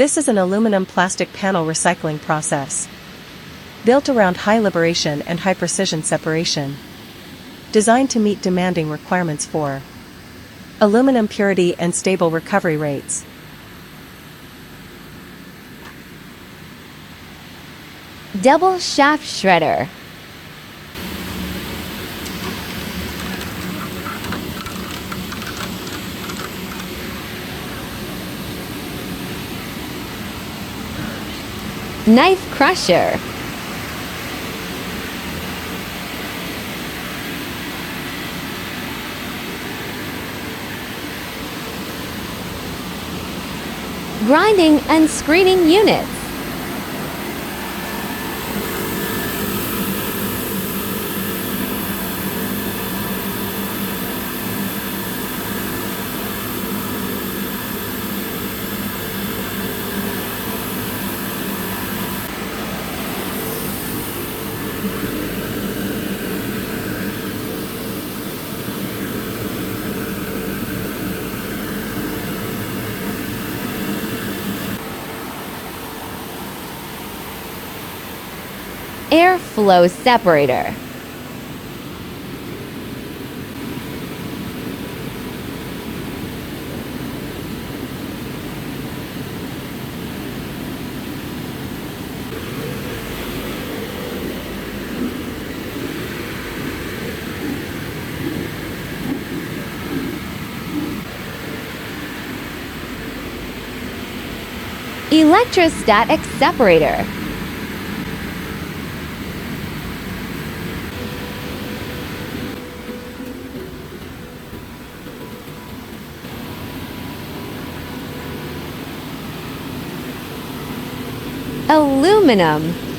This is an aluminum plastic panel recycling process, built around high liberation and high precision separation, designed to meet demanding requirements for aluminum purity and stable recovery rates. Double shaft shredder. Knife crusher. Grinding and screening units. Flow Separator. Electrostatic Separator. Aluminum.